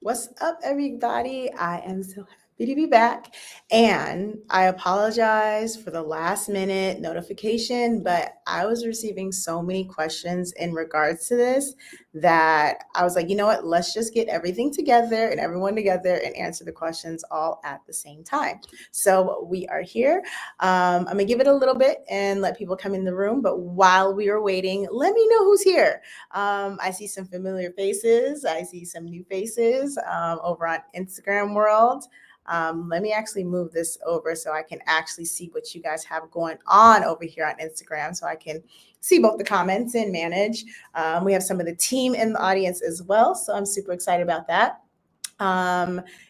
What's up, everybody? I am so happy to be back. And I apologize for the last minute notification, but I was receiving so many questions in regards to this that I was like, you know what? Let's just get everything together and everyone together and answer the questions all at the same time. So we are here. I'm going to give it a little bit and let people come in the room. But while we are waiting, let me know who's here. I see some familiar faces. I see some new faces over on Instagram world. Let me actually move this over so I can actually see what you guys have going on over here on Instagram so I can see both the comments and manage. We have some of the team in the audience as well. So I'm super excited about that.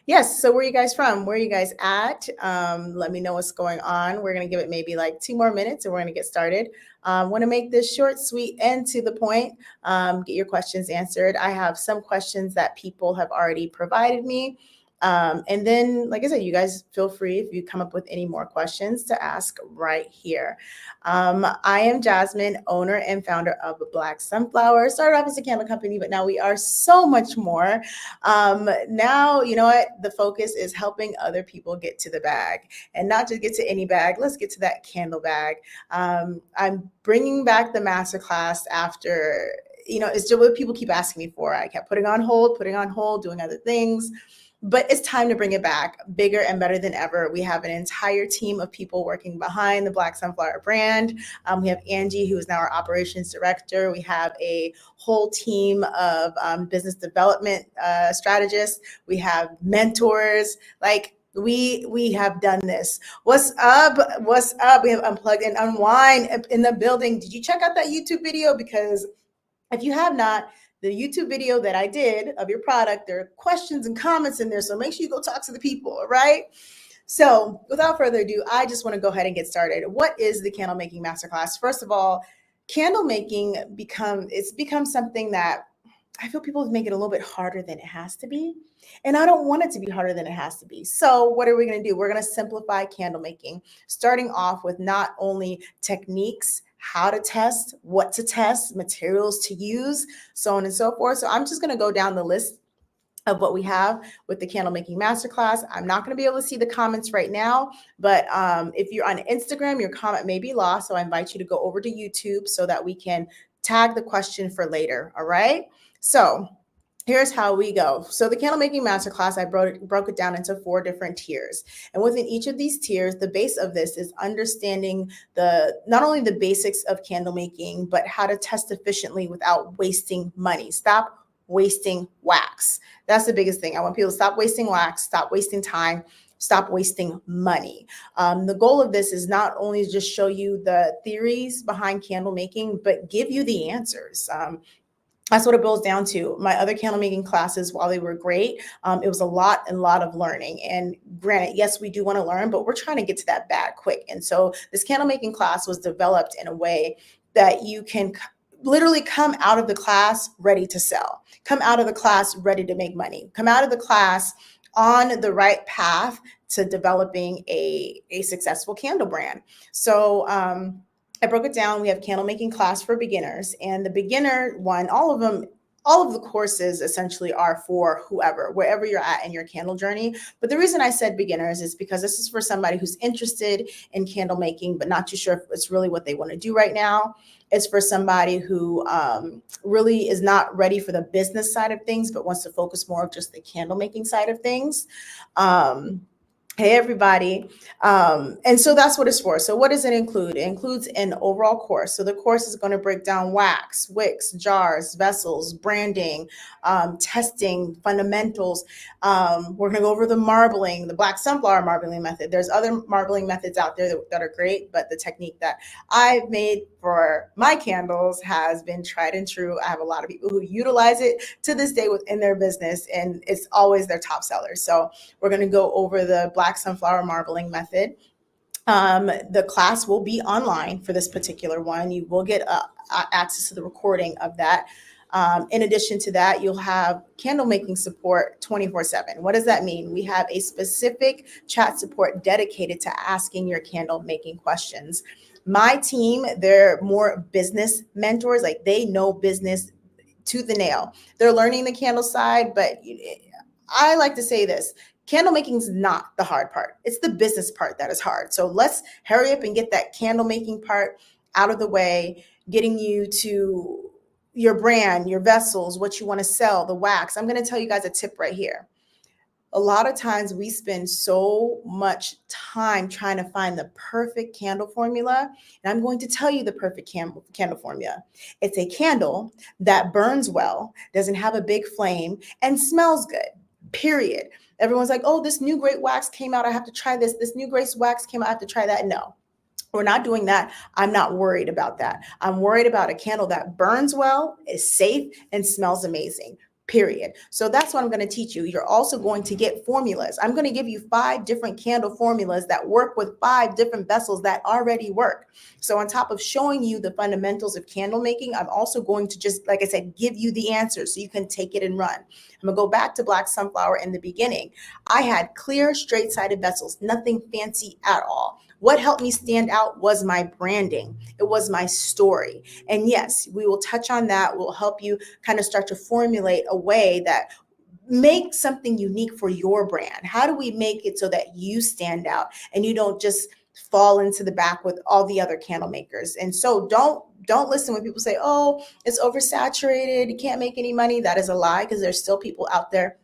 Yes, so where are you guys from? Where are you guys at? Let me know what's going on. We're going to give it maybe like 2 more minutes and we're going to get started. Want to make this short, sweet, and to the point. Get your questions answered. I have some questions that people have already provided me. And then, like I said, you guys feel free if you come up with any more questions to ask right here. I am Jasmine, owner and founder of Black Sunflower. Started off as a candle company, but now we are so much more. Now, you know what? The focus is helping other people get to the bag and not just get to any bag. Let's get to that candle bag. I'm bringing back the masterclass after, it's just what people keep asking me for. I kept putting on hold, doing other things. But it's time to bring it back bigger and better than ever. We have an entire team of people working behind the Black Sunflower brand. We have Angie, who is now our operations director. We have a whole team of business development strategists. We have mentors. Like, we have done this. What's up? We have Unplugged and Unwind in the building. Did you check out that YouTube video? Because if you have not, the YouTube video that I did of your product, there are questions and comments in there. So make sure you go talk to the people, all right? So without further ado, I just want to go ahead and get started. What is the Candle Making Masterclass? First of all, candle making it's become something that I feel people make it a little bit harder than it has to be. And I don't want it to be harder than it has to be. So what are we going to do? We're going to simplify candle making, starting off with not only techniques, how to test, what to test, materials to use, so on and so forth. So I'm just going to go down the list of what we have with the Candle Making Masterclass. I'm not going to be able to see the comments right now, but if you're on Instagram, your comment may be lost. So I invite you to go over to YouTube so that we can tag the question for later. All right. So here's how we go. So the Candle Making Masterclass, I broke it down into 4 different tiers. And within each of these tiers, the base of this is understanding not only the basics of candle making, but how to test efficiently without wasting money. Stop wasting wax. That's the biggest thing. I want people to stop wasting wax, stop wasting time, stop wasting money. The goal of this is not only to just show you the theories behind candle making, but give you the answers. That's what it boils down to. My other candle making classes, while they were great, it was a lot of learning. And granted, yes, we do want to learn, but we're trying to get to that bag quick. And so this candle making class was developed in a way that you can literally come out of the class ready to sell, come out of the class ready to make money, come out of the class on the right path to developing a successful candle brand. So, I broke it down. We have candle making class for beginners, and the beginner one, all of the courses essentially are for wherever you're at in your candle journey. But the reason I said beginners is because this is for somebody who's interested in candle making, but not too sure if it's really what they want to do right now. It's for somebody who really is not ready for the business side of things, but wants to focus more of just the candle making side of things. Hey, everybody. And so that's what it's for. So what does it include? It includes an overall course. So the course is going to break down wax, wicks, jars, vessels, branding, testing, fundamentals. We're going to go over the marbling, the Black Sunflower marbling method. There's other marbling methods out there that are great, but the technique that I've made for my candles has been tried and true. I have a lot of people who utilize it to this day within their business, and it's always their top seller. So we're going to go over the Black Sunflower marbling method. The class will be online for this particular one. You will get access to the recording of that. In addition to that, you'll have candle making support 24/7. What does that mean? We have a specific chat support dedicated to asking your candle making questions. My team, they're more business mentors, like they know business to the nail. They're learning the candle side, but I like to say this. Candle making is not the hard part. It's the business part that is hard. So let's hurry up and get that candle making part out of the way, getting you to your brand, your vessels, what you want to sell, the wax. I'm going to tell you guys a tip right here. A lot of times we spend so much time trying to find the perfect candle formula. And I'm going to tell you the perfect candle formula. It's a candle that burns well, doesn't have a big flame, and smells good, period. Everyone's like, oh, this new great wax came out. I have to try this. This new great wax came out. I have to try that. No, we're not doing that. I'm not worried about that. I'm worried about a candle that burns well, is safe, and smells amazing. Period. So that's what I'm going to teach you. You're also going to get formulas. I'm going to give you 5 different candle formulas that work with 5 different vessels that already work. So on top of showing you the fundamentals of candle making, I'm also going to just, like I said, give you the answers so you can take it and run. I'm going to go back to Black Sunflower in the beginning. I had clear, straight-sided vessels, nothing fancy at all. What helped me stand out was my branding. It was my story. And yes, we will touch on that. We'll help you kind of start to formulate a way that make something unique for your brand. How do we make it so that you stand out and you don't just fall into the back with all the other candle makers? And so don't listen when people say, oh, it's oversaturated, you can't make any money. That is a lie, because there's still people out there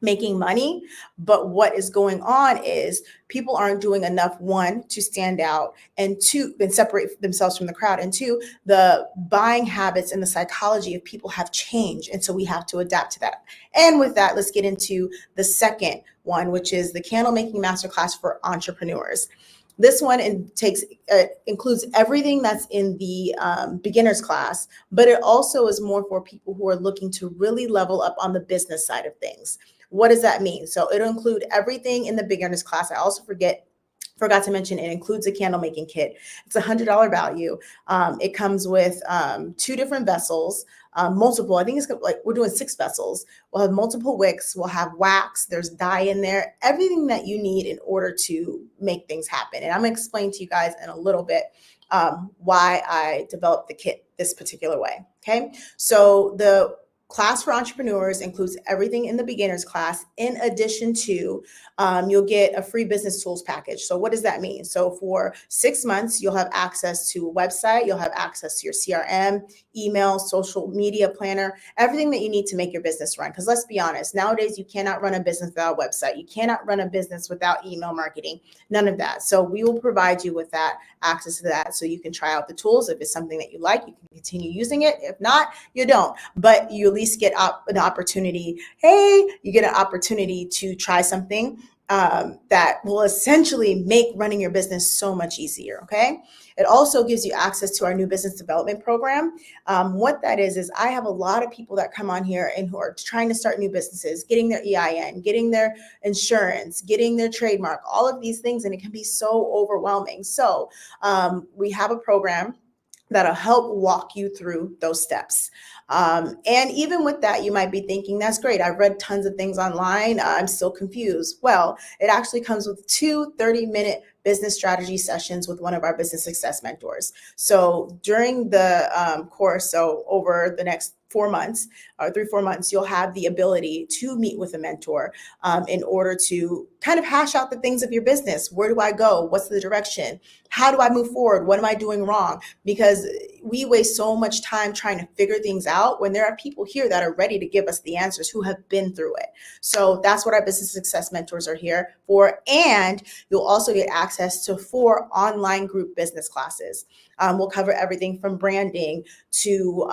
making money. But what is going on is people aren't doing enough, one, to stand out, and two, and separate themselves from the crowd, and two, the buying habits and the psychology of people have changed, and so we have to adapt to that. And with that, let's get into the second one, which is the Candle Making Masterclass for entrepreneurs. This one includes everything that's in the beginner's class, but it also is more for people who are looking to really level up on the business side of things. What does that mean? So it'll include everything in the beginner's class. I also forgot to mention, it includes a candle making kit. It's $100 value. It comes with 2 different vessels, multiple. I think it's like we're doing 6 vessels. We'll have multiple wicks. We'll have wax. There's dye in there. Everything that you need in order to make things happen. And I'm going to explain to you guys in a little bit why I developed the kit this particular way. Okay, so the class for entrepreneurs includes everything in the beginner's class. In addition to, you'll get a free business tools package. So what does that mean? So for 6 months, you'll have access to a website, you'll have access to your CRM, email, social media planner, everything that you need to make your business run. Because let's be honest, nowadays you cannot run a business without a website. You cannot run a business without email marketing, none of that. So we will provide you with that, access to that, so you can try out the tools. If it's something that you like, you can continue using it. If not, you don't. But you at least get an opportunity. Hey, you get an opportunity to try something that will essentially make running your business so much easier. Okay. It also gives you access to our new business development program. What that is I have a lot of people that come on here and who are trying to start new businesses, getting their EIN, getting their insurance, getting their trademark, all of these things. And it can be so overwhelming. So we have a program that'll help walk you through those steps. And even with that, you might be thinking, that's great. I've read tons of things online. I'm still confused. Well, it actually comes with 2 30-minute business strategy sessions with one of our business success mentors. So during the course, so over the next 4 months or 3-4 months, you'll have the ability to meet with a mentor in order to kind of hash out the things of your business. Where do I go? What's the direction? How do I move forward? What am I doing wrong? Because we waste so much time trying to figure things out when there are people here that are ready to give us the answers, who have been through it. So that's what our business success mentors are here for. And you'll also get access to 4 online group business classes. We'll cover everything from branding to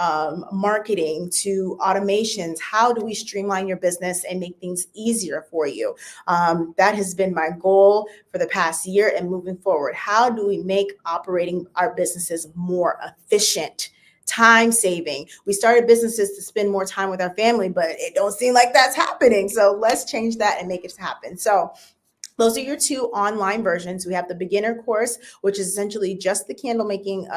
marketing to automations. How do we streamline your business and make things easier for you? That has been my goal for the past year and moving forward. How do we make operating our businesses more efficient? Time saving. We started businesses to spend more time with our family, but it don't seem like that's happening. So let's change that and make it happen. So those are your 2 online versions. We have the beginner course, which is essentially just the candle making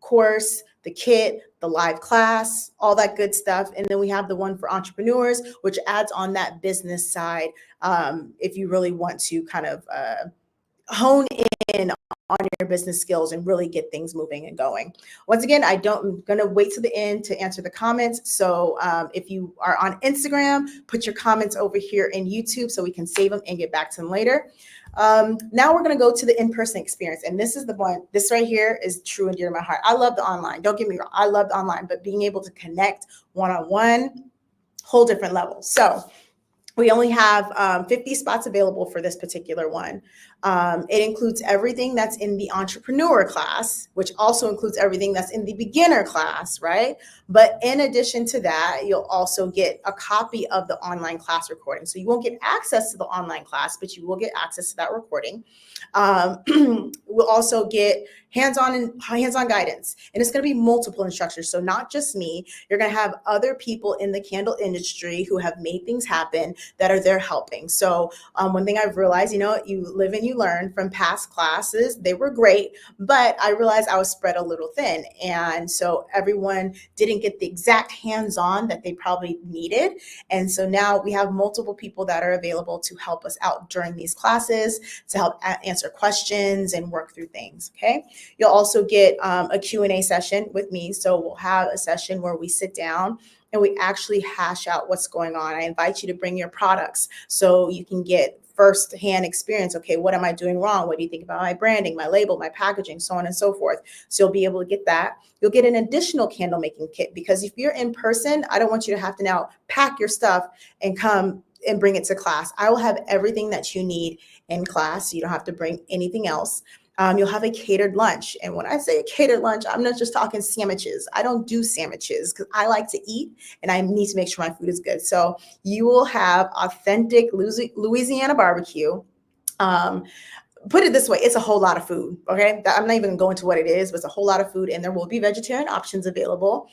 course, the kit, the live class, all that good stuff. And then we have the one for entrepreneurs, which adds on that business side if you really want to kind of hone in in on your business skills and really get things moving and going. Once again, I'm going to wait to the end to answer the comments. So if you are on Instagram, put your comments over here in YouTube so we can save them and get back to them later. Now we're going to go to the in-person experience. And this is the one, this right here is true and dear to my heart. I love the online. Don't get me wrong. I love the online, but being able to connect one-on-one, whole different level. So we only have 50 spots available for this particular one. It includes everything that's in the entrepreneur class, which also includes everything that's in the beginner class, right? But in addition to that, you'll also get a copy of the online class recording. So you won't get access to the online class, but you will get access to that recording. We'll also get hands-on guidance, and it's going to be multiple instructors. So not just me, you're going to have other people in the candle industry who have made things happen that are there helping. So one thing I've realized, you live and you learn from past classes. They were great, but I realized I was spread a little thin. And so everyone didn't get the exact hands-on that they probably needed. And so now we have multiple people that are available to help us out during these classes, to help answer questions and work through things, okay? You'll also get a Q&A session with me. So we'll have a session where we sit down and we actually hash out what's going on. I invite you to bring your products so you can get first-hand experience. Okay, what am I doing wrong? What do you think about my branding, my label, my packaging, so on and so forth? So you'll be able to get that. You'll get an additional candle making kit, because if you're in person, I don't want you to have to now pack your stuff and come and bring it to class. I will have everything that you need in class. So you don't have to bring anything else. You'll have a catered lunch. And when I say a catered lunch, I'm not just talking sandwiches. I don't do sandwiches because I like to eat and I need to make sure my food is good. So you will have authentic Louisiana barbecue. Put it this way, it's a whole lot of food, okay? I'm not even gonna go into what it is, but it's a whole lot of food, and there will be vegetarian options available.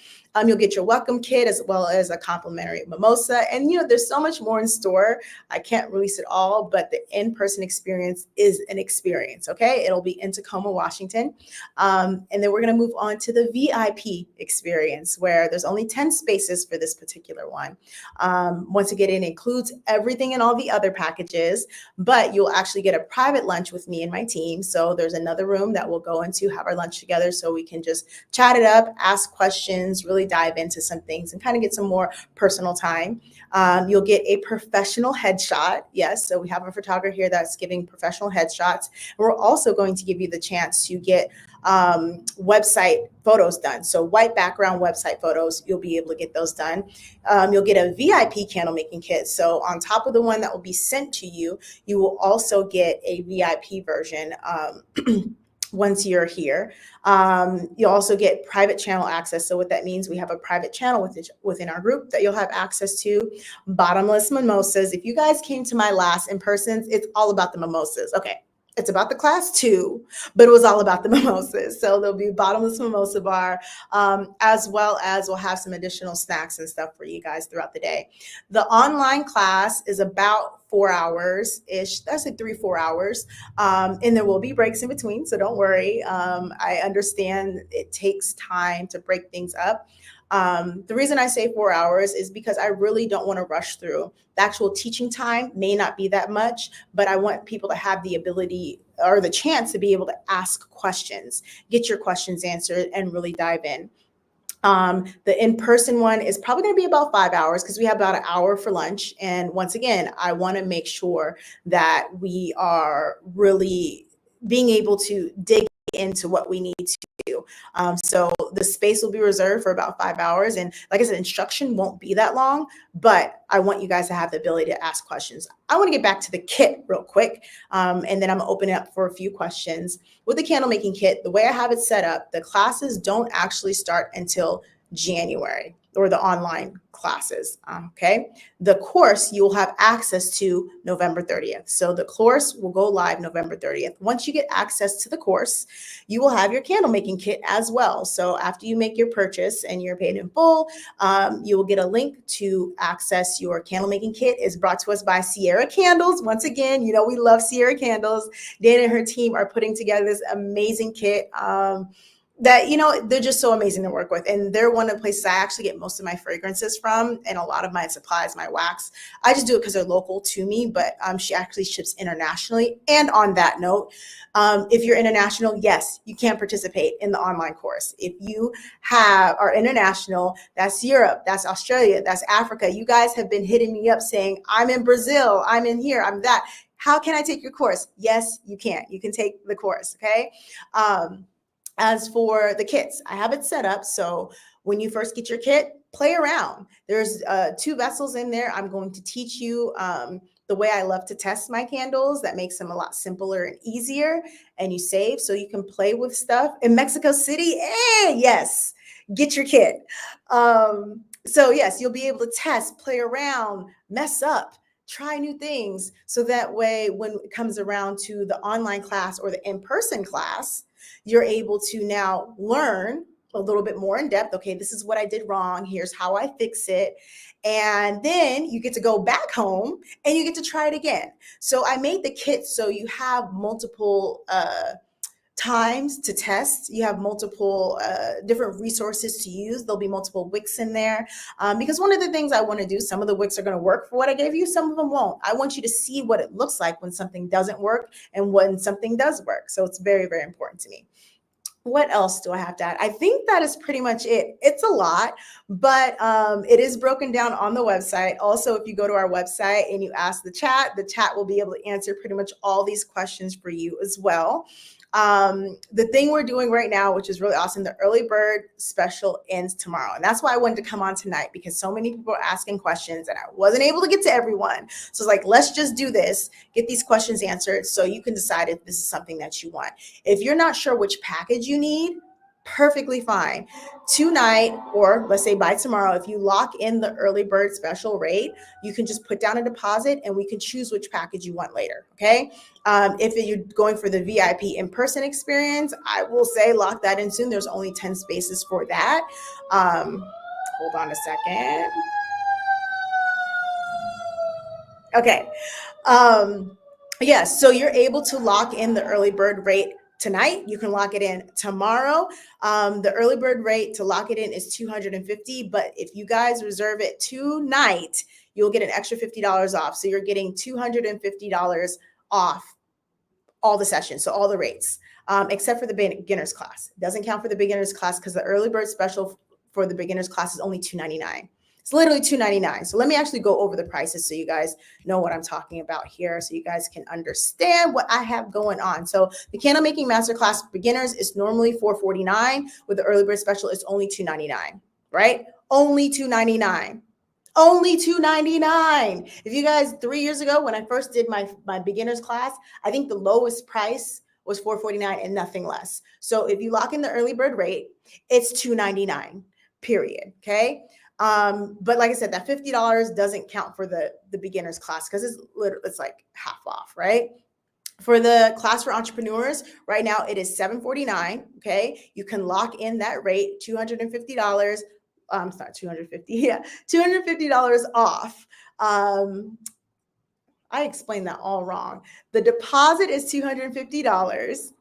You'll get your welcome kit as well as a complimentary mimosa. And there's so much more in store. I can't release it all, but the in-person experience is an experience, okay? It'll be in Tacoma, Washington. And then we're gonna move on to the VIP experience, where there's only 10 spaces for this particular one. Once again, it includes everything in all the other packages, but you'll actually get a private lunch with me and my team. So there's another room that we'll go into, have our lunch together so we can just chat it up, ask questions, really dive into some things and kind of get some more personal time. You'll get a professional headshot. Yes, so we have a photographer here that's giving professional headshots. And we're also going to give you the chance to get website photos done. So white background website photos, you'll be able to get those done. You'll get a VIP candle making kit. So on top of the one that will be sent to you, you will also get a VIP version once you're here. You'll also get private channel access. So what that means, we have a private channel within our group that you'll have access to. Bottomless mimosas. If you guys came to my last in-persons, it's all about the mimosas. Okay. It's about the class too, but it was all about the mimosas. So there'll be a bottomless mimosa bar, as well as we'll have some additional snacks and stuff for you guys throughout the day. The online class is about 4 hours-ish. That's like 3-4 hours. And there will be breaks in between, so don't worry. I understand it takes time to break things up. The reason I say 4 hours is because I really don't want to rush through. The actual teaching time may not be that much, but I want people to have the ability or the chance to be able to ask questions, get your questions answered, and really dive in. The in-person one is probably going to be about 5 hours because we have about an hour for lunch. And once again, I want to make sure that we are really being able to dig into what we need to do. So the space will be reserved for about 5 hours. And like I said, instruction won't be that long, but I want you guys to have the ability to ask questions. I want to get back to the kit real quick. And then I'm gonna open it up for a few questions. With the candle making kit, the way I have it set up, the classes don't actually start until January, or the online classes, okay? The course you will have access to November 30th. So the course will go live November 30th. Once you get access to the course, you will have your candle making kit as well. So after you make your purchase and you're paid in full, you will get a link to access your candle making kit. It's brought to us by Sierra Candles. Once again, we love Sierra Candles. Dana and her team are putting together this amazing kit. that, they're just so amazing to work with. And they're one of the places I actually get most of my fragrances from, and a lot of my supplies, my wax. I just do it because they're local to me, but she actually ships internationally. And on that note, if you're international, yes, you can participate in the online course. If you are international, that's Europe, that's Australia, that's Africa. You guys have been hitting me up saying, I'm in Brazil, I'm in here, I'm that. How can I take your course? Yes, you can. You can take the course, okay? As for the kits, I have it set up so when you first get your kit, play around. There's 2 vessels in there. I'm going to teach you the way I love to test my candles. That makes them a lot simpler and easier, and you save so you can play with stuff. In Mexico City, yes, get your kit. So yes, you'll be able to test, play around, mess up, try new things. So that way, when it comes around to the online class or the in-person class, you're able to now learn a little bit more in depth. Okay, this is what I did wrong. Here's how I fix it. And then you get to go back home and you get to try it again. So I made the kit so you have multiple times to test. You have multiple different resources to use. There'll be multiple wicks in there because one of the things I want to do, some of the wicks are going to work for what I gave you, some of them won't. I want you to see what it looks like when something doesn't work and when something does work. So it's very, very important to me. What else do I have to add? I think that is pretty much it. It's a lot, but it is broken down on the website. Also, if you go to our website and you ask the chat will be able to answer pretty much all these questions for you as well. The thing we're doing right now, which is really awesome, the early bird special ends tomorrow. And that's why I wanted to come on tonight, because so many people are asking questions and I wasn't able to get to everyone. So it's like, let's just do this, get these questions answered so you can decide if this is something that you want. If you're not sure which package you need, perfectly fine. Tonight, or let's say by tomorrow, if you lock in the early bird special rate, you can just put down a deposit and we can choose which package you want later. Okay. If you're going for the VIP in-person experience, I will say lock that in soon. There's only 10 spaces for that. Hold on a second. Okay. Yes, so you're able to lock in the early bird rate tonight. You can lock it in tomorrow. The early bird rate to lock it in is $250, but if you guys reserve it tonight, you'll get an extra $50 off. So you're getting $250 off all the sessions, so all the rates, except for the beginner's class. It doesn't count for the beginner's class because the early bird special for the beginner's class is only $299. It's literally $299. So let me actually go over the prices so you guys know what I'm talking about here, so you guys can understand what I have going on. So the Candle Making Masterclass for beginners is normally $449. With the early bird special, it's only $299, right? Only $299. Only $299. If you guys, 3 years ago, when I first did my beginner's class, I think the lowest price was $449 and nothing less. So if you lock in the early bird rate, it's $299, period. Okay. But like I said, that $50 doesn't count for the beginner's class because it's like half off, right? For the class for entrepreneurs, right now it is $749. Okay. You can lock in that rate, $250. It's not 250. Yeah, $250 off. I explained that all wrong. The deposit is $250,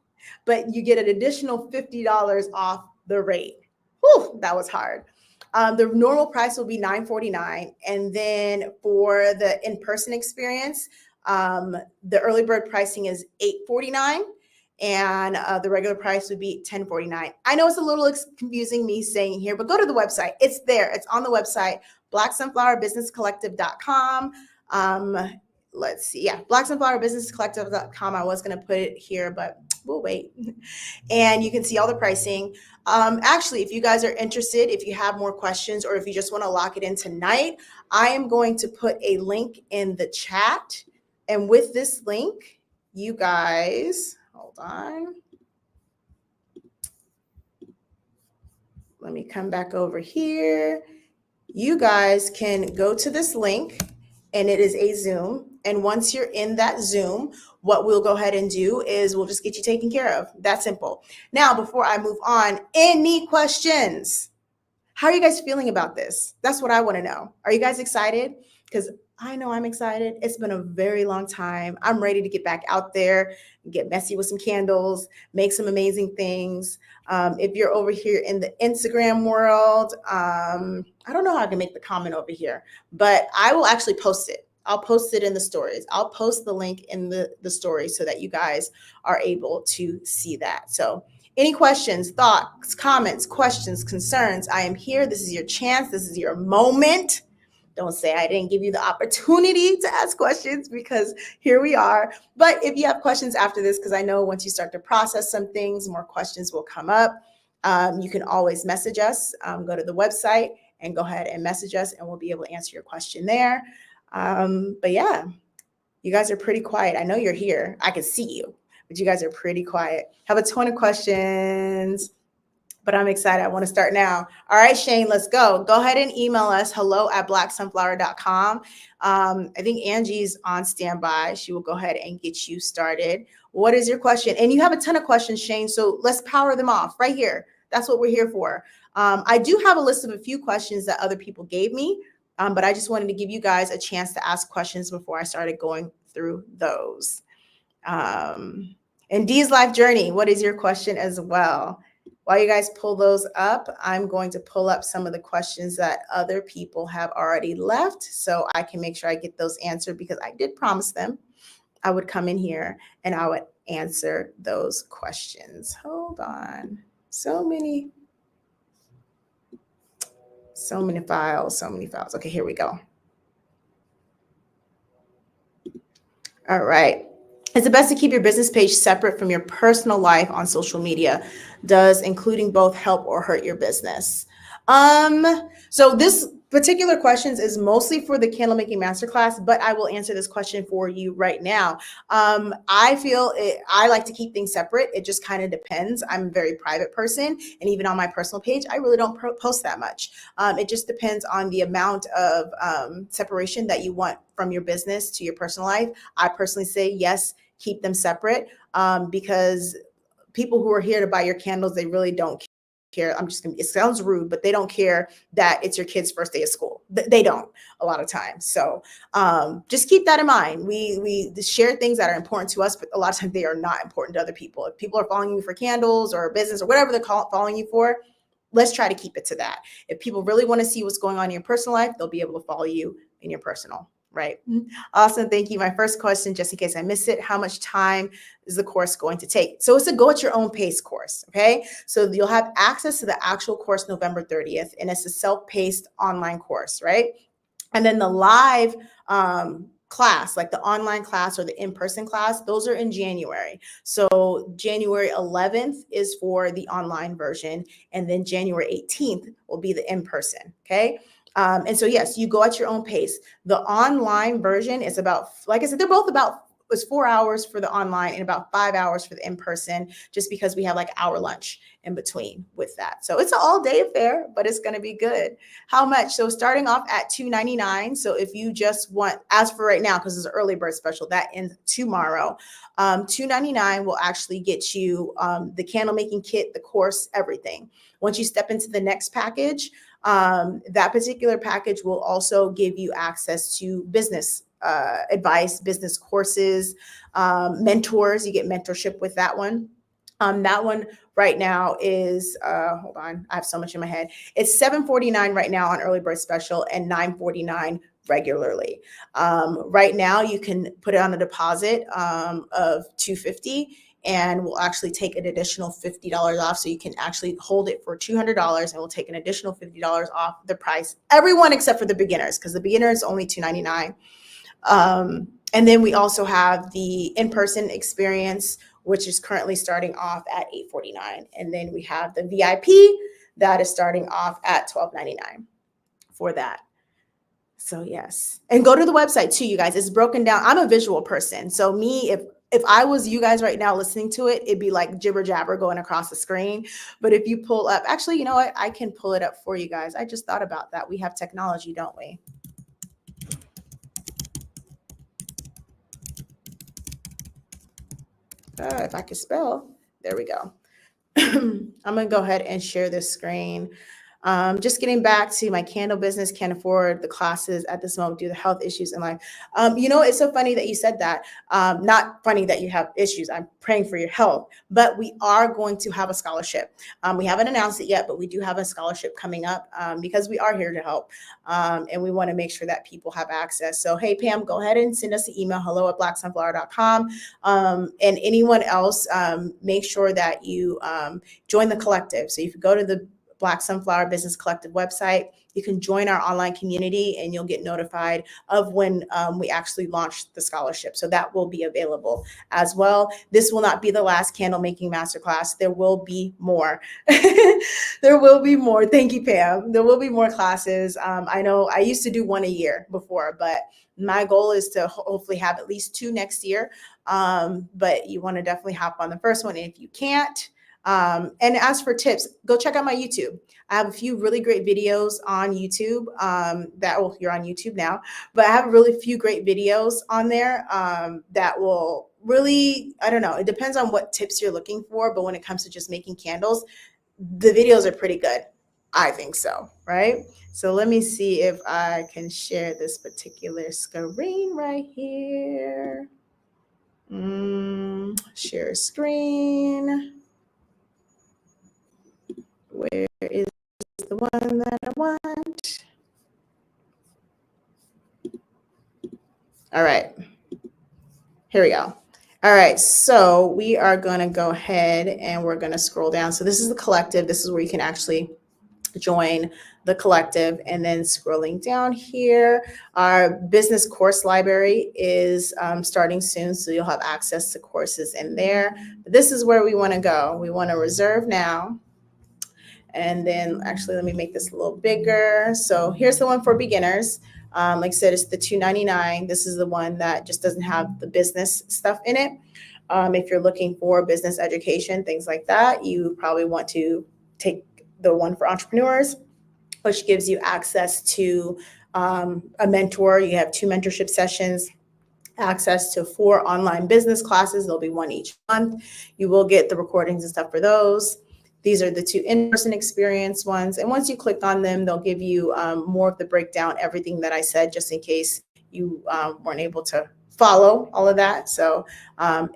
but you get an additional $50 off the rate. Whew, that was hard. The normal price will be $949, and then for the in-person experience, the early bird pricing is $849. And the regular price would be $1049. I know it's a little confusing me saying here, but go to the website. It's there. It's on the website, blacksunflowerbusinesscollective.com. Let's see. Yeah, blacksunflowerbusinesscollective.com. I was going to put it here, but we'll wait. And you can see all the pricing. Actually, if you guys are interested, if you have more questions, or if you just want to lock it in tonight, I am going to put a link in the chat. And with this link, you guys... Hold on. Let me come back over here. You guys can go to this link, and it is a Zoom. And once you're in that Zoom, what we'll go ahead and do is we'll just get you taken care of. That simple. Now, before I move on, any questions? How are you guys feeling about this? That's what I want to know. Are you guys excited? Because I know I'm excited. It's been a very long time. I'm ready to get back out there, get messy with some candles, make some amazing things. If you're over here in the Instagram world, I don't know how I can make the comment over here, but I will actually post it. I'll post it in the stories. I'll post the link in the story so that you guys are able to see that. So any questions, thoughts, comments, questions, concerns, I am here. This is your chance. This is your moment. Don't say I didn't give you the opportunity to ask questions, because here we are. But if you have questions after this, because I know once you start to process some things, more questions will come up. You can always message us. Go to the website and go ahead and message us, and we'll be able to answer your question there. But yeah, you guys are pretty quiet. I know you're here. I can see you, but you guys are pretty quiet. Have a ton of questions, but I'm excited. I want to start now. All right, Shane, let's go. Go ahead and email us, hello@blacksunflower.com. I think Angie's on standby. She will go ahead and get you started. What is your question? And you have a ton of questions, Shane, so let's power them off right here. That's what we're here for. I do have a list of a few questions that other people gave me, but I just wanted to give you guys a chance to ask questions before I started going through those. And Dee's life journey, what is your question as well? While you guys pull those up, I'm going to pull up some of the questions that other people have already left so I can make sure I get those answered, because I did promise them I would come in here and I would answer those questions. Hold on. So many files, so many files. Okay, here we go. All right. Is it best to keep your business page separate from your personal life on social media? Does including both help or hurt your business? So this particular questions is mostly for the Candle Making Masterclass, but I will answer this question for you right now. I like to keep things separate. It just kind of depends. I'm a very private person, and even on my personal page, I really don't post that much. It just depends on the amount of separation that you want from your business to your personal life. I personally say yes, keep them separate, because people who are here to buy your candles, they really don't care. It sounds rude, but they don't care that it's your kid's first day of school. They don't a lot of times. So just keep that in mind. We share things that are important to us, but a lot of times they are not important to other people. If people are following you for candles or business or whatever they're following you for, let's try to keep it to that. If people really want to see what's going on in your personal life, they'll be able to follow you in your personal. Right. Awesome. Thank you. My first question, just in case I miss it, how much time is the course going to take? So it's a go at your own pace course. Okay. So you'll have access to the actual course November 30th, and it's a self-paced online course. Right. And then the live class, like the online class or the in-person class, those are in January. So January 11th is for the online version, and then January 18th will be the in-person. Okay. And so, yes, you go at your own pace. The online version is about, like I said, they're both about, it's 4 hours for the online and about 5 hours for the in-person, just because we have like hour lunch in between with that. So it's an all-day affair, but it's going to be good. How much? So starting off at $299. So if you just want, as for right now, because it's an early bird special that ends tomorrow, $299 will actually get you the candle making kit, the course, everything. Once you step into the next package, that particular package will also give you access to business advice, business courses, mentors. You get mentorship with that one. That one right now is, hold on, I have so much in my head. It's $749 right now on early bird special and $949 regularly. Right now you can put it on a deposit of $250, and we'll actually take an additional $50 off. So you can actually hold it for $200, and we'll take an additional $50 off the price. Everyone except for the beginners, because the beginner is only $299. And then we also have the in-person experience, which is currently starting off at $849. And then we have the VIP that is starting off at $1299 for that. So yes, and go to the website too, you guys. It's broken down. I'm a visual person. So me, if I was you guys right now listening to it, it'd be like jibber jabber going across the screen. But if you pull up, actually, you know what? I can pull it up for you guys. I just thought about that. We have technology, don't we? If I could spell, there we go. I'm going to go ahead and share this screen. Just getting back to my candle business, can't afford the classes at this moment due to health issues in life. It's so funny that you said that. Not funny that you have issues. I'm praying for your health, but we are going to have a scholarship. We haven't announced it yet, but we do have a scholarship coming up because we are here to help. And we want to make sure that people have access. So, hey, Pam, go ahead and send us an email, hello@blacksunflower.com. And anyone else, make sure that you join the collective. So if you go to the Black Sunflower Business Collective website, you can join our online community and you'll get notified of when we actually launch the scholarship. So that will be available as well. This will not be the last Candle Making Masterclass. There will be more. There will be more. Thank you, Pam. There will be more classes. I know I used to do one a year before, but my goal is to hopefully have at least 2 next year. But you want to definitely hop on the first one. And if you can't, and as for tips, go check out my YouTube. I have a few really great videos on YouTube you're on YouTube now, but I have really few great videos on there that will really, I don't know, it depends on what tips you're looking for. But when it comes to just making candles, the videos are pretty good. I think so, right? So let me see if I can share this particular screen right here. Share screen. Where is the one that I want? All right, here we go. All right, so we are going to go ahead and we're going to scroll down. So this is the collective. This is where you can actually join the collective. And then scrolling down here, our business course library is starting soon. So you'll have access to courses in there. But this is where we want to go. We want to reserve now. And then actually, let me make this a little bigger. So here's the one for beginners. Like I said, it's the $299. This is the one that just doesn't have the business stuff in it. If you're looking for business education, things like that, you probably want to take the one for entrepreneurs, which gives you access to a mentor. You have 2 mentorship sessions, access to 4 online business classes. There'll be one each month. You will get the recordings and stuff for those. These are the 2 in-person experience ones. And once you click on them, they'll give you more of the breakdown, everything that I said, just in case you weren't able to follow all of that. So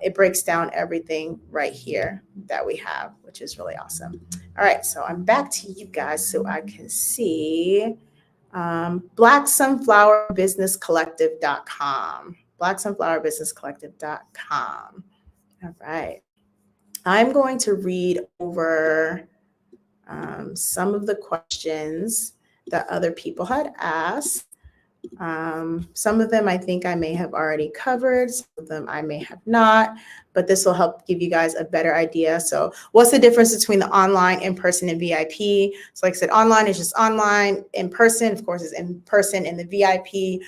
it breaks down everything right here that we have, which is really awesome. All right, so I'm back to you guys so I can see blacksunflowerbusinesscollective.com. blacksunflowerbusinesscollective.com. All right. I'm going to read over some of the questions that other people had asked. Some of them I think I may have already covered, some of them I may have not, but this will help give you guys a better idea. So what's the difference between the online, in-person, and VIP? So like I said, online is just online. In person, of course, is in person. And the VIP, you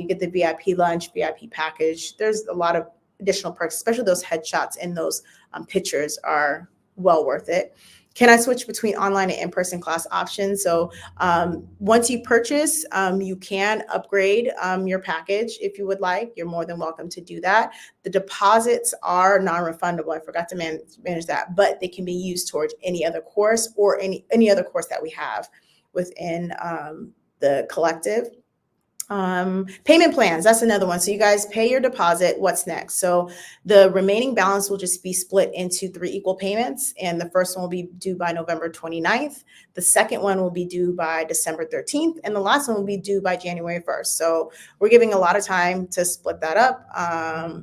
get the VIP lunch, VIP package. There's a lot of additional perks, especially those headshots and those pictures are well worth it. Can I switch between online and in-person class options? So once you purchase, you can upgrade your package if you would like. You're more than welcome to do that. The deposits are non-refundable. I forgot to manage that, but they can be used towards any other course or any other course that we have within the collective. Payment plans, that's another one. So you guys pay your deposit. What's next? So the remaining balance will just be split into 3 equal payments. And the first one will be due by November 29th. The second one will be due by December 13th. And the last one will be due by January 1st. So we're giving a lot of time to split that up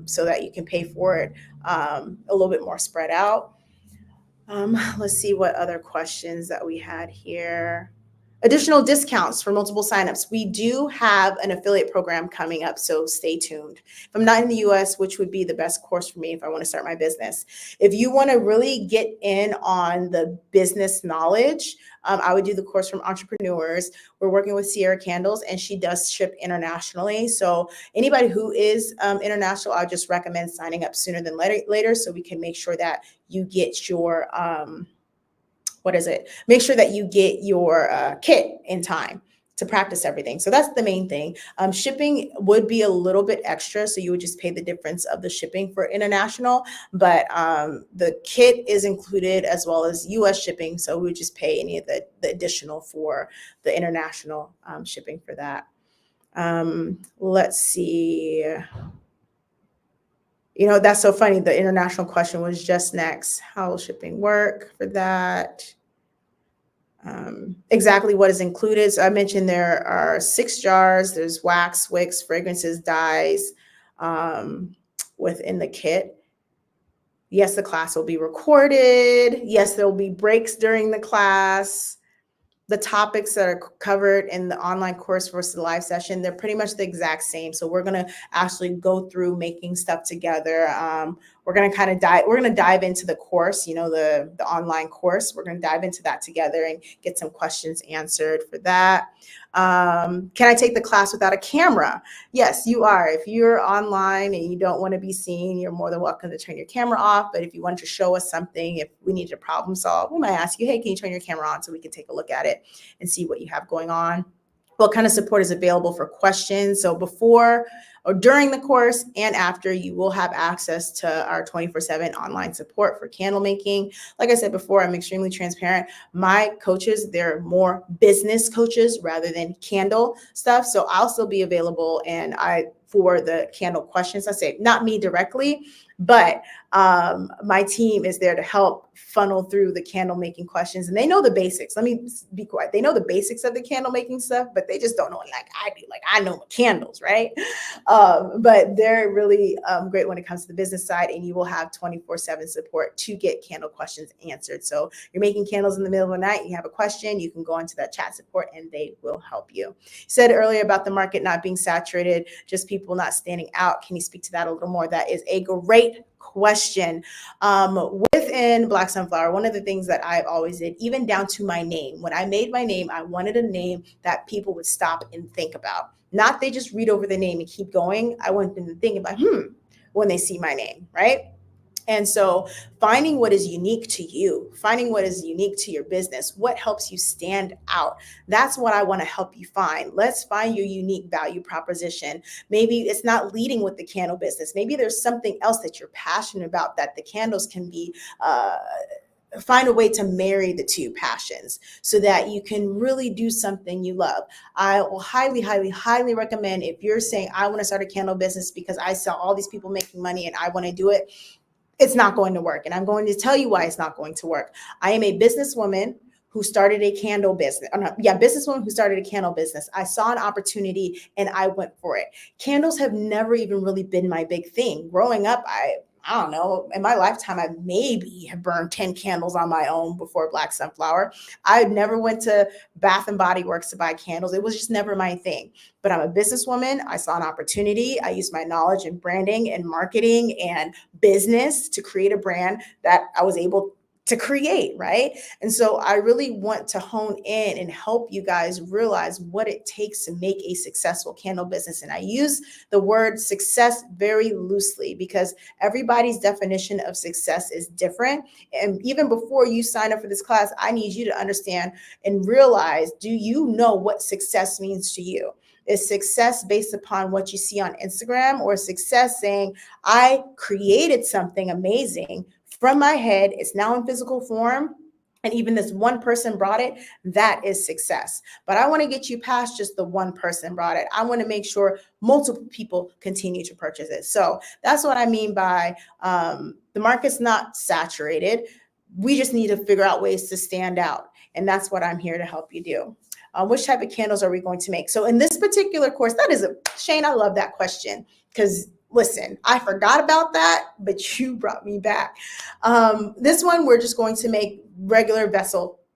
so that you can pay for it a little bit more spread out. Let's see what other questions that we had here. Additional discounts for multiple signups. We do have an affiliate program coming up, so stay tuned. If I'm not in the US, which would be the best course for me if I want to start my business. If you want to really get in on the business knowledge, I would do the course from entrepreneurs. We're working with Sierra Candles, and she does ship internationally. So anybody who is international, I just recommend signing up sooner than later so we can make sure that you get your make sure that you get your kit in time. to practice everything. So that's the main thing. Shipping would be a little bit extra, so you would just pay the difference of the shipping for international, but the kit is included as well as US shipping, so we would just pay any of the additional for the international shipping for that. Let's see. You know, that's so funny. The international question was just next. How will shipping work for that? Exactly what is included. So I mentioned there are 6 jars. There's wax, wicks, fragrances, dyes within the kit. Yes, the class will be recorded. Yes, there will be breaks during the class. The topics that are covered in the online course versus the live session, they're pretty much the exact same. So we're going to actually go through making stuff together. We're going to dive into the course, you know, the online course. We're going to dive into that together and get some questions answered for that. Can I take the class without a camera? Yes, you are. If you're online and you don't want to be seen, you're more than welcome to turn your camera off. But if you want to show us something, if we need to problem solve, we might ask you, hey, can you turn your camera on so we can take a look at it and see what you have going on? What kind of support is available for questions? So before or during the course and after, you will have access to our 24/7 online support for candle making. Like I said before, I'm extremely transparent. My coaches, they're more business coaches rather than candle stuff. So I'll still be available and for the candle questions. I say not me directly, but my team is there to help funnel through the candle making questions, and they know the basics. Let me be quiet. They know the basics of the candle making stuff, but they just don't know it like I do. Like I know candles, right? But they're really great when it comes to the business side, and you will have 24/7 support to get candle questions answered. So you're making candles in the middle of the night, you have a question, you can go into that chat support and they will help you. You said earlier about the market not being saturated, just people not standing out. Can you speak to that a little more? That is a great question. Within Black Sunflower, one of the things that I've always did, even down to my name, when I made my name, I wanted a name that people would stop and think about. Not they just read over the name and keep going. I want them to think about, when they see my name, right? And so finding what is unique to you, finding what is unique to your business, what helps you stand out. That's what I want to help you find. Let's find your unique value proposition. Maybe it's not leading with the candle business. Maybe there's something else that you're passionate about that the candles can be, find a way to marry the two passions so that you can really do something you love. I will highly, highly, highly recommend, if you're saying, I want to start a candle business because I saw all these people making money and I want to do it, it's not going to work. And I'm going to tell you why it's not going to work. I am a businesswoman who started a candle business. Businesswoman who started a candle business. I saw an opportunity and I went for it. Candles have never even really been my big thing. Growing up, I don't know, in my lifetime, I maybe have burned 10 candles on my own before Black Sunflower. I never went to Bath and Body Works to buy candles. It was just never my thing. But I'm a businesswoman. I saw an opportunity. I used my knowledge in branding and marketing and business to create a brand that I was able to create, right? And so I really want to hone in and help you guys realize what it takes to make a successful candle business. And I use the word success very loosely because everybody's definition of success is different. And even before you sign up for this class, I need you to understand and realize, do you know what success means to you? Is success based upon what you see on Instagram, or success saying, I created something amazing from my head, it's now in physical form, and even this one person brought it? That is success. But I want to get you past just the one person brought it. I want to make sure multiple people continue to purchase it. So that's what I mean by the market's not saturated. We just need to figure out ways to stand out. And that's what I'm here to help you do. Which type of candles are we going to make? So in this particular course, Shane, I love that question because listen, I forgot about that, but you brought me back. This one, we're just going to make regular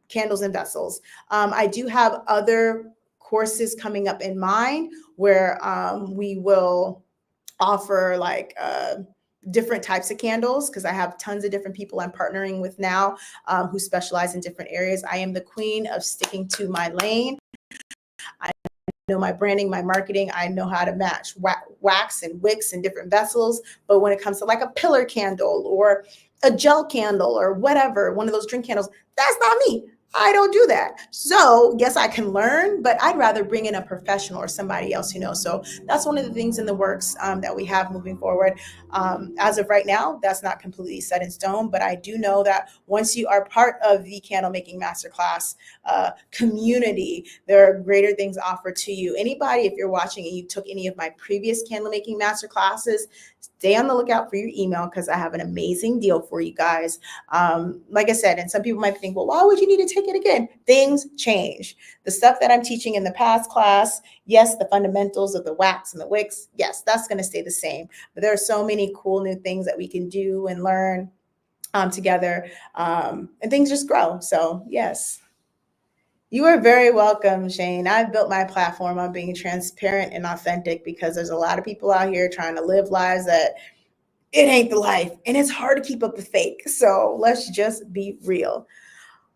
candles and vessels. I do have other courses coming up in mind where we will offer like different types of candles, because I have tons of different people I'm partnering with now who specialize in different areas. I am the queen of sticking to my lane. I know my branding, my marketing. I know how to match wax and wicks and different vessels. But when it comes to like a pillar candle or a gel candle or whatever, one of those drink candles, that's not me. I don't do that. So, yes, I can learn, but I'd rather bring in a professional or somebody else who knows. So, that's one of the things in the works that we have moving forward. As of right now, that's not completely set in stone, but I do know that once you are part of the Candle Making Masterclass community, there are greater things offered to you. Anybody, if you're watching and you took any of my previous Candle Making Masterclasses, stay on the lookout for your email because I have an amazing deal for you guys. Like I said, and some people might think, well, why would you need to take it again? Things change. The stuff that I'm teaching in the past class, yes, the fundamentals of the wax and the wicks, yes, that's going to stay the same. But there are so many cool new things that we can do and learn together, and things just grow. So, yes. You are very welcome, Shane. I've built my platform on being transparent and authentic because there's a lot of people out here trying to live lives that it ain't the life, and it's hard to keep up the fake. So let's just be real.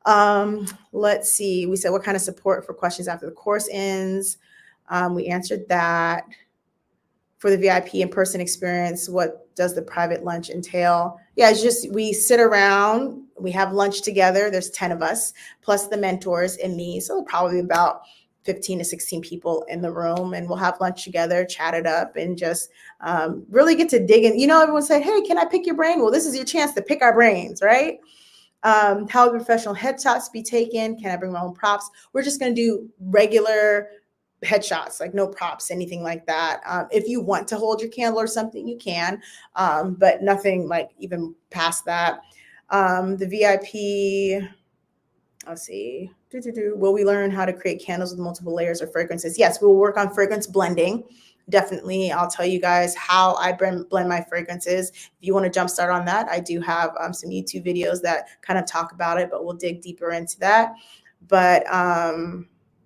Let's see. We said what kind of support for questions after the course ends. We answered that. For the VIP in-person experience, what does the private lunch entail? Yeah, it's just we sit around, we have lunch together. There's 10 of us, plus the mentors and me. So probably about 15 to 16 people in the room, and we'll have lunch together, chat it up, and just really get to dig in. You know, everyone said, hey, can I pick your brain? Well, this is your chance to pick our brains, right? How will professional headshots be taken? Can I bring my own props? We're just going to do regular headshots, like no props, anything like that. If you want to hold your candle or something, you can, but nothing like even past that. The VIP, let's see. Will we learn how to create candles with multiple layers or fragrances? Yes, we'll work on fragrance blending. Definitely, I'll tell you guys how I blend my fragrances. If you want to jumpstart on that, I do have some YouTube videos that kind of talk about it, but we'll dig deeper into that. But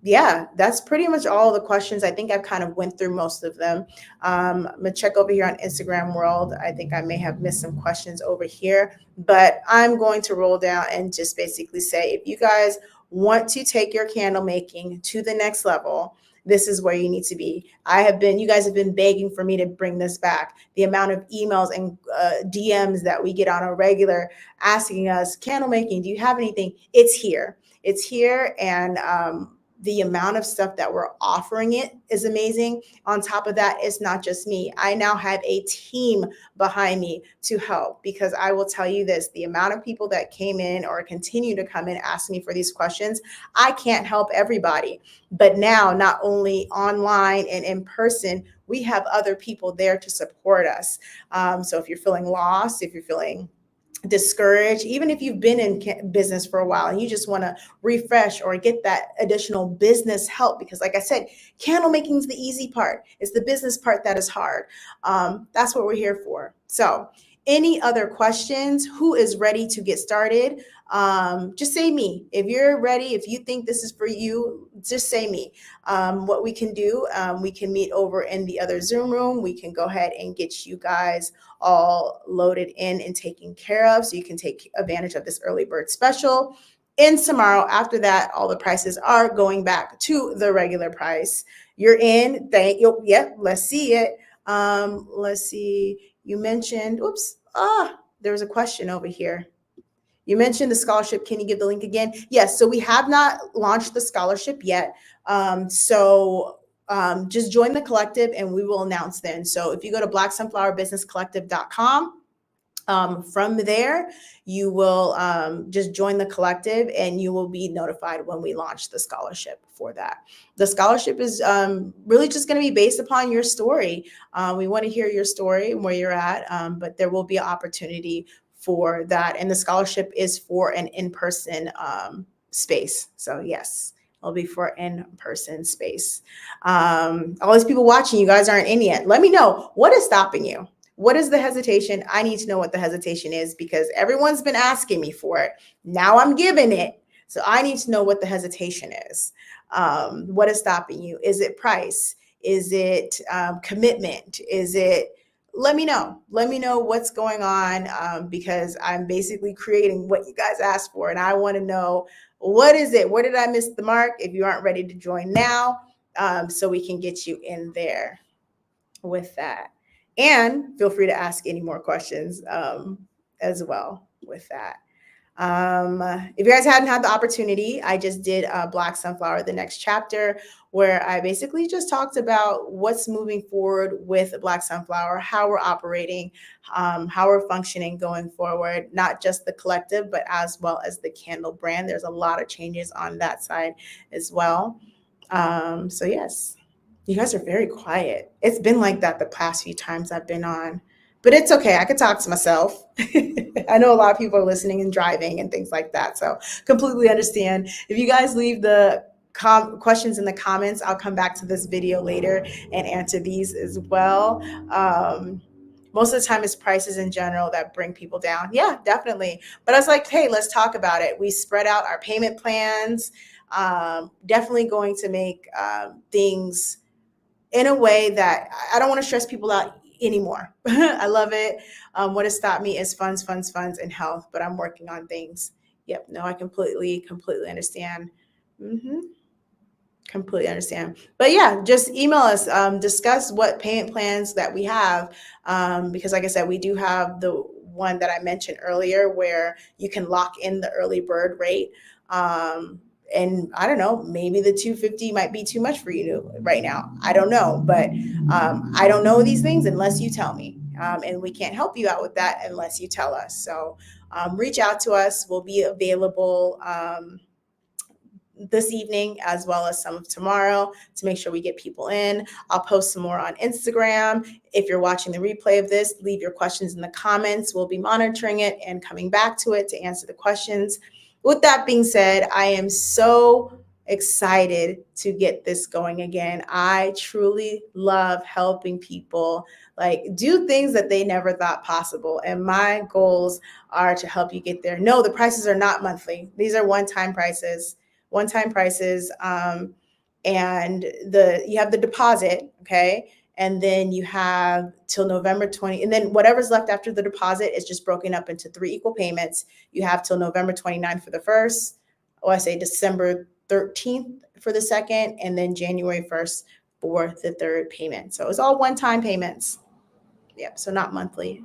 yeah, that's pretty much all the questions. I think I've kind of went through most of them. I'm gonna check over here on Instagram World. I think I may have missed some questions over here, but I'm going to roll down and just basically say, if you guys want to take your candle making to the next level, this is where you need to be. You guys have been begging for me to bring this back. The amount of emails and DMs that we get on a regular asking us, candle making, do you have anything? It's here. It's here. And the amount of stuff that we're offering it is amazing. On top of that, it's not just me. I now have a team behind me to help, because I will tell you this, the amount of people that came in or continue to come in asking me for these questions, I can't help everybody. But now, not only online and in person, we have other people there to support us. So if you're feeling lost, if you're feeling discouraged, even if you've been in business for a while and you just want to refresh or get that additional business help, because like I said, candle making is the easy part. It's the business part that is hard. That's what we're here for. So any other questions? Who is ready to get started? Just say me. If you're ready, if you think this is for you, just say me. What we can do, we can meet over in the other Zoom room. We can go ahead and get you guys all loaded in and taken care of, so you can take advantage of this early bird special. And tomorrow, after that, all the prices are going back to the regular price. You're in. Thank you. Yep. Let's see it. Let's see. You mentioned. Oops. There was a question over here. You mentioned the scholarship. Can you give the link again? Yes. So we have not launched the scholarship yet. Just join the collective and we will announce then. So if you go to blacksunflowerbusinesscollective.com, from there, you will just join the collective and you will be notified when we launch the scholarship for that. The scholarship is really just going to be based upon your story. We want to hear your story and where you're at, but there will be an opportunity for that. And the scholarship is for an in-person space. So yes, it'll be for in-person space. All these people watching, you guys aren't in yet. Let me know, what is stopping you? What is the hesitation? I need to know what the hesitation is, because everyone's been asking me for it. Now I'm giving it. So I need to know what the hesitation is. What is stopping you? Is it price? Is it commitment? Is it, let me know. Let me know what's going on, because I'm basically creating what you guys asked for. And I want to know, what is it? Where did I miss the mark? If you aren't ready to join now, so we can get you in there with that. And feel free to ask any more questions as well with that. If you guys hadn't had the opportunity, I just did Black Sunflower, the next chapter, where I basically just talked about what's moving forward with Black Sunflower, how we're operating, how we're functioning going forward, not just the collective, but as well as the candle brand. There's a lot of changes on that side as well. So yes, you guys are very quiet. It's been like that the past few times I've been on, but it's okay. I could talk to myself. I know a lot of people are listening and driving and things like that. So completely understand. If you guys leave the questions in the comments, I'll come back to this video later and answer these as well. Most of the time it's prices in general that bring people down. Yeah, definitely. But I was like, hey, let's talk about it. We spread out our payment plans. Definitely going to make things in a way that I don't want to stress people out anymore. I love it. What has stopped me is funds, funds, funds, and health, but I'm working on things. Yep. No, I completely understand. Mm-hmm. Completely understand. But yeah, just email us, discuss what payment plans that we have. Because like I said, we do have the one that I mentioned earlier where you can lock in the early bird rate. And I don't know, maybe the 250 might be too much for you right now. I don't know, but I don't know these things unless you tell me. And we can't help you out with that unless you tell us. So reach out to us. We'll be available this evening as well as some of tomorrow to make sure we get people in. I'll post some more on Instagram. If you're watching the replay of this, leave your questions in the comments. We'll be monitoring it and coming back to it to answer the questions. With that being said, I am so excited to get this going again. I truly love helping people like do things that they never thought possible. And my goals are to help you get there. No, the prices are not monthly. These are one-time prices. And you have the deposit, okay, and then you have till November 20, and then whatever's left after the deposit is just broken up into 3 equal payments. You have till November 29th for the first, or I say December 13th for the second, and then January 1st for the third payment. So it's all one-time payments. Yep, so not monthly.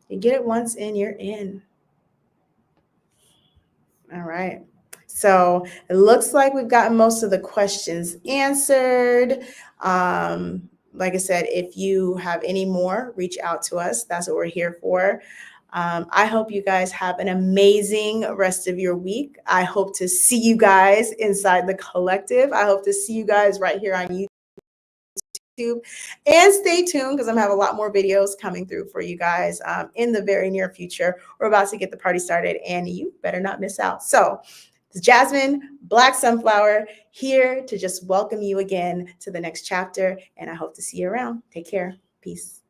You get it once and you're in. All right. So it looks like we've gotten most of the questions answered. Like I said, if you have any more, reach out to us. That's what we're here for. I hope you guys have an amazing rest of your week. I hope to see you guys inside the collective. I hope to see you guys right here on YouTube. And stay tuned because I'm gonna have a lot more videos coming through for you guys in the very near future. We're about to get the party started and you better not miss out. So it's Jasmine, Black Sunflower, here to just welcome you again to the next chapter. And I hope to see you around. Take care. Peace.